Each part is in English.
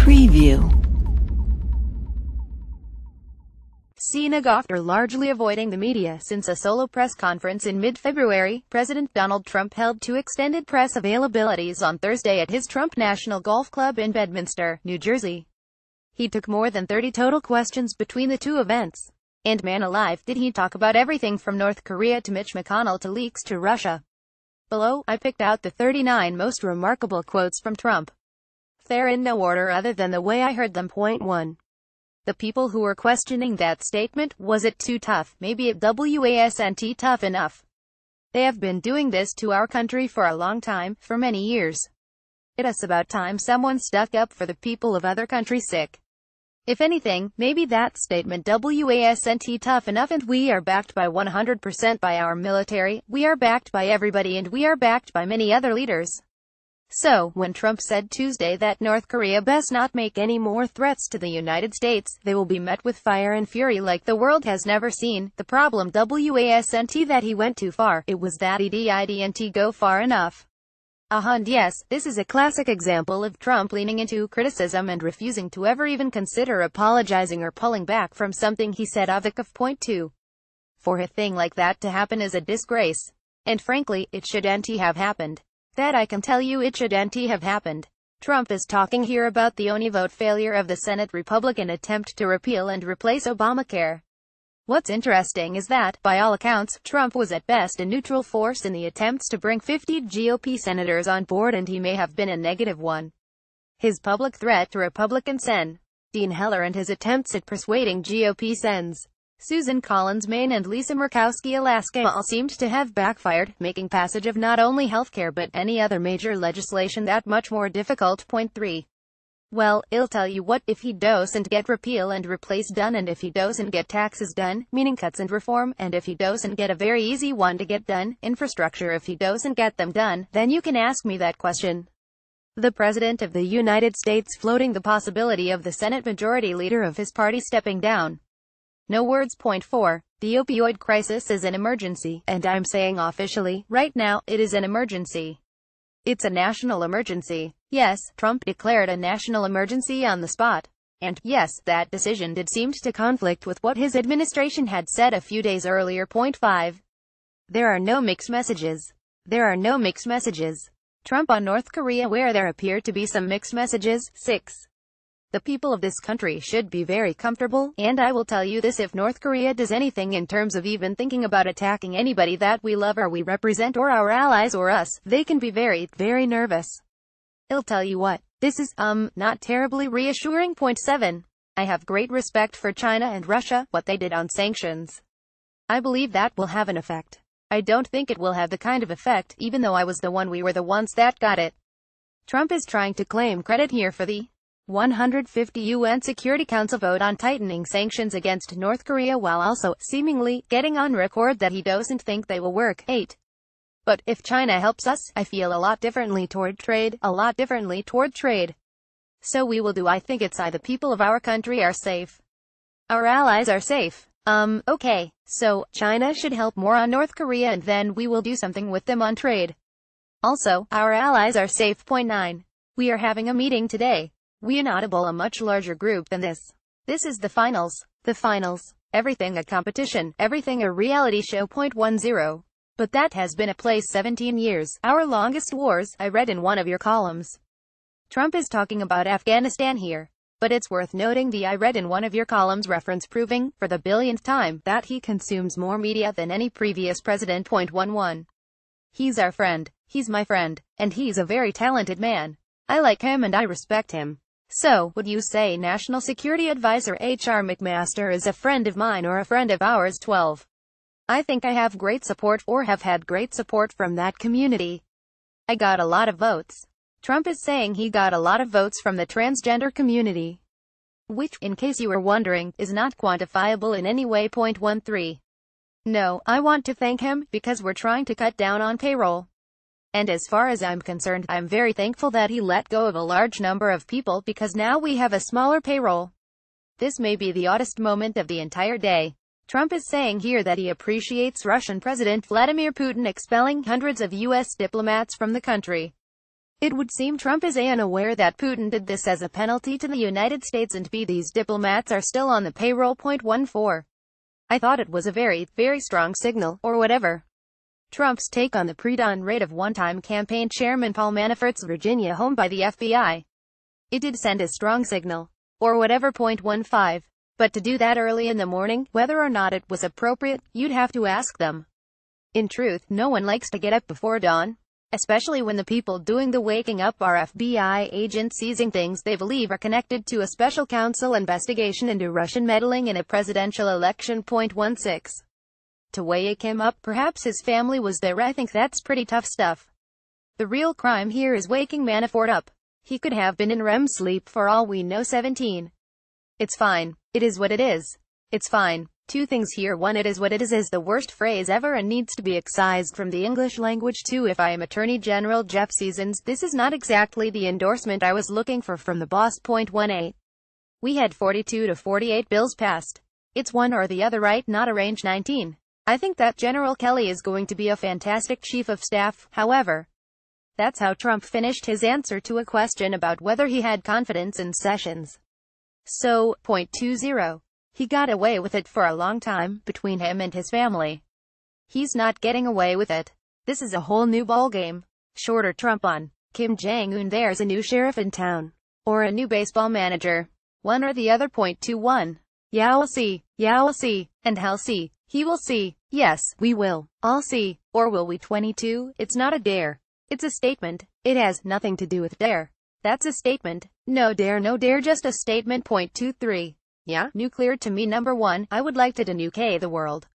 Preview. Seen after largely avoiding the media since a solo press conference in mid-February, President Donald Trump held two extended press availabilities on Thursday at his Trump National Golf Club in Bedminster, New Jersey. He took more than 30 total questions between the two events. And man alive, did he talk about everything from North Korea to Mitch McConnell to leaks to Russia. Below, I picked out the 39 most remarkable quotes from Trump. They're in no order other than the way I heard them. Point 1. The people who were questioning that statement, was it too tough? Maybe it wasn't tough enough. They have been doing this to our country for a long time, for many years. It's about time someone stuck up for the people of other countries sick. If anything, maybe that statement wasn't tough enough. And we are backed by 100% by our military, we are backed by everybody, and we are backed by many other leaders. So, when Trump said Tuesday that North Korea best not make any more threats to the United States, they will be met with fire and fury like the world has never seen, the problem wasn't that he went too far, it was that he didn't go far enough. And yes, this is a classic example of Trump leaning into criticism and refusing to ever even consider apologizing or pulling back from something he said. Of point 2. For a thing like that to happen is a disgrace. And frankly, it shouldn't have happened. That I can tell you, it shouldn't have happened. Trump is talking here about the only vote failure of the Senate Republican attempt to repeal and replace Obamacare. What's interesting is that, by all accounts, Trump was at best a neutral force in the attempts to bring 50 GOP senators on board, and he may have been a negative one. His public threat to Republican Sen. Dean Heller and his attempts at persuading GOP Sens. Susan Collins, Maine, and Lisa Murkowski, Alaska, all seemed to have backfired, making passage of not only healthcare but any other major legislation that much more difficult. Point 3. Well, I'll tell you what, if he doesn't get repeal and replace done, and if he doesn't get taxes done, meaning cuts and reform, and if he doesn't get a very easy one to get done, infrastructure, if he doesn't get them done, then you can ask me that question. The President of the United States floating the possibility of the Senate Majority Leader of his party stepping down. No words. Point 4. The opioid crisis is an emergency, and I'm saying officially, right now, it is an emergency. It's a national emergency. Yes, Trump declared a national emergency on the spot. And, yes, that decision did seem to conflict with what his administration had said a few days earlier. Point 5. There are no mixed messages. There are no mixed messages. Trump on North Korea where there appear to be some mixed messages. 6. The people of this country should be very comfortable, and I will tell you this, if North Korea does anything in terms of even thinking about attacking anybody that we love or we represent or our allies or us, they can be very, very nervous. I'll tell you what, this is, not terribly reassuring. Point 7. I have great respect for China and Russia, what they did on sanctions. I believe that will have an effect. I don't think it will have the kind of effect, even though we were the ones that got it. Trump is trying to claim credit here for the 150 UN Security Council vote on tightening sanctions against North Korea, while also, seemingly, getting on record that he doesn't think they will work. 8. But, if China helps us, I feel a lot differently toward trade. So we will do. I think it's the people of our country are safe. Our allies are safe. Okay. So, China should help more on North Korea and then we will do something with them on trade. Also, our allies are safe. Point 9. We are having a meeting today. We inaudible a much larger group than this. This is the finals. The finals. Everything a competition. Everything a reality show. Point 10. But that has been a place 17 years. Our longest wars, I read in one of your columns. Trump is talking about Afghanistan here. But it's worth noting I read in one of your columns reference proving, for the billionth time, that he consumes more media than any previous president. Point 11. He's our friend. He's my friend. And he's a very talented man. I like him and I respect him. So, would you say National Security Advisor H.R. McMaster is a friend of mine or a friend of ours? 12. I think I have great support, or have had great support from that community. I got a lot of votes. Trump is saying he got a lot of votes from the transgender community. Which, in case you were wondering, is not quantifiable in any way. Point 13. No, I want to thank him, because we're trying to cut down on payroll. And as far as I'm concerned, I'm very thankful that he let go of a large number of people, because now we have a smaller payroll. This may be the oddest moment of the entire day. Trump is saying here that he appreciates Russian President Vladimir Putin expelling hundreds of U.S. diplomats from the country. It would seem Trump is A, unaware that Putin did this as a penalty to the United States, and B, these diplomats are still on the payroll. 14. I thought it was a very, very strong signal, or whatever. Trump's take on the pre-dawn raid of one-time campaign chairman Paul Manafort's Virginia home by the FBI. It did send a strong signal, or whatever. 15. But to do that early in the morning, whether or not it was appropriate, you'd have to ask them. In truth, no one likes to get up before dawn, especially when the people doing the waking up are FBI agents seizing things they believe are connected to a special counsel investigation into Russian meddling in a presidential election. 16. To wake him up, perhaps his family was there. I think that's pretty tough stuff. The real crime here is waking Manafort up. He could have been in REM sleep for all we know. 17. It's fine. It is what it is. It's fine. Two things here. One, it is what it is the worst phrase ever and needs to be excised from the English language. Two, if I am Attorney General Jeff Sessions, this is not exactly the endorsement I was looking for from the boss. 18. We had 42 to 48 bills passed. It's one or the other, right? Not arrange. 19. I think that General Kelly is going to be a fantastic chief of staff, however. That's how Trump finished his answer to a question about whether he had confidence in Sessions. So, 20. He got away with it for a long time, between him and his family. He's not getting away with it. This is a whole new ballgame. Shorter Trump on Kim Jong-un, there's a new sheriff in town. Or a new baseball manager. One or the other. 21. Yeah, we'll see. Yeah, we'll see. And he'll see. He will see. Yes, we will. All see. Or will we? 22. It's not a dare. It's a statement. It has nothing to do with dare. That's a statement. No dare, just a statement. 23. Yeah, nuclear to me. Number 1, I would like to denuke the world.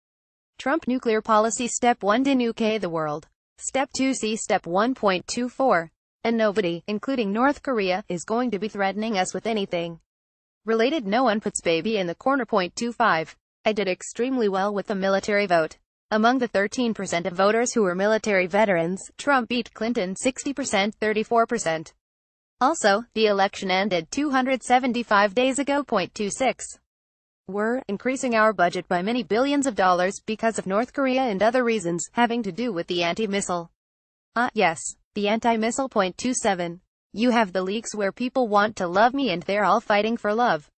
Trump nuclear policy. Step 1, denuke the world. Step 2, see Step 1.24. And nobody, including North Korea, is going to be threatening us with anything related. No one puts baby in the corner. 25. I did extremely well with the military vote. Among the 13% of voters who were military veterans, Trump beat Clinton 60%, 34%. Also, the election ended 275 days ago. 26. We're increasing our budget by many billions of dollars because of North Korea and other reasons having to do with the anti-missile. Yes, the anti-missile. 27. You have the leaks where people want to love me and they're all fighting for love.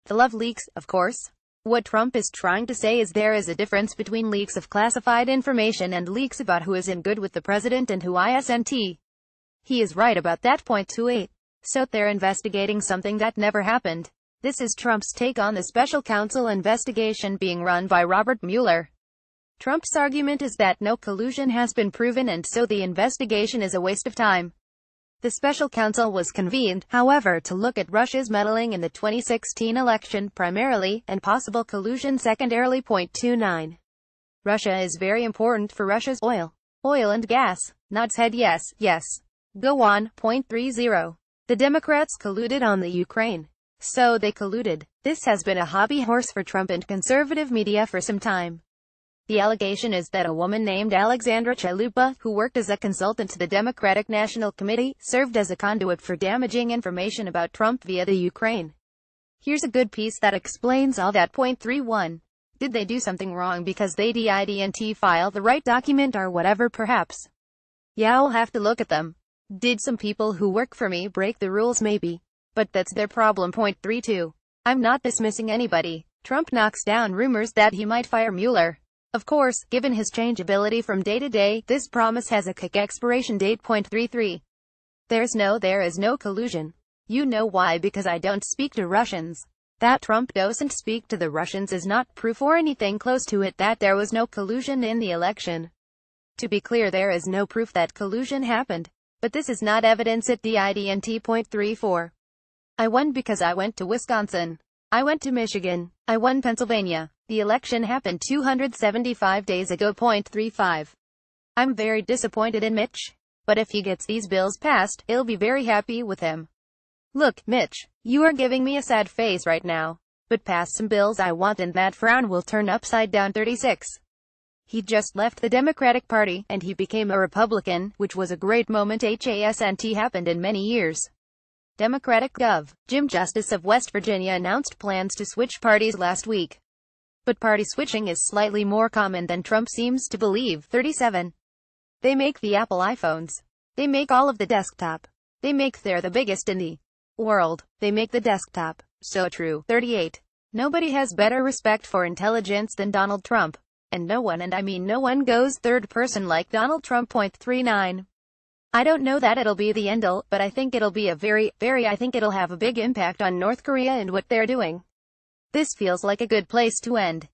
The love leaks, of course. What Trump is trying to say is there is a difference between leaks of classified information and leaks about who is in good with the president and who isn't. He is right about that. 28. So they're investigating something that never happened. This is Trump's take on the special counsel investigation being run by Robert Mueller. Trump's argument is that no collusion has been proven and so the investigation is a waste of time. The special counsel was convened, however, to look at Russia's meddling in the 2016 election primarily, and possible collusion secondarily. 29. Russia is very important for Russia's oil and gas. Nods head yes, yes. Go on. 30. The Democrats colluded on the Ukraine. So they colluded. This has been a hobby horse for Trump and conservative media for some time. The allegation is that a woman named Alexandra Chalupa, who worked as a consultant to the Democratic National Committee, served as a conduit for damaging information about Trump via the Ukraine. Here's a good piece that explains all that. 31. Did they do something wrong because they didn't file the right document or whatever? Perhaps. Yeah, I'll have to look at them. Did some people who work for me break the rules? Maybe. But that's their problem. 32. I'm not dismissing anybody. Trump knocks down rumors that he might fire Mueller. Of course, given his changeability from day to day, this promise has a quick expiration date. 33. There is no collusion. You know why? Because I don't speak to Russians. That Trump doesn't speak to the Russians is not proof or anything close to it that there was no collusion in the election. To be clear, there is no proof that collusion happened. But this is not evidence it didn't. 34. I won because I went to Wisconsin. I went to Michigan. I won Pennsylvania. The election happened 275 days ago. 35. I'm very disappointed in Mitch. But if he gets these bills passed, I'll be very happy with him. Look, Mitch, you are giving me a sad face right now. But pass some bills I want and that frown will turn upside down. 36. He just left the Democratic Party, and he became a Republican, which was a great moment. Hasn't happened in many years. Democratic Gov. Jim Justice of West Virginia announced plans to switch parties last week. But party switching is slightly more common than Trump seems to believe. 37. They make the Apple iPhones. They make all of the desktop They make they're the biggest in the world. They make the desktop. So true. 38. Nobody has better respect for intelligence than Donald Trump. And no one, and I mean no one, goes third person like Donald Trump. 39. I don't know that it'll be the end all, but I think it'll be I think it'll have a big impact on North Korea and what they're doing. This feels like a good place to end.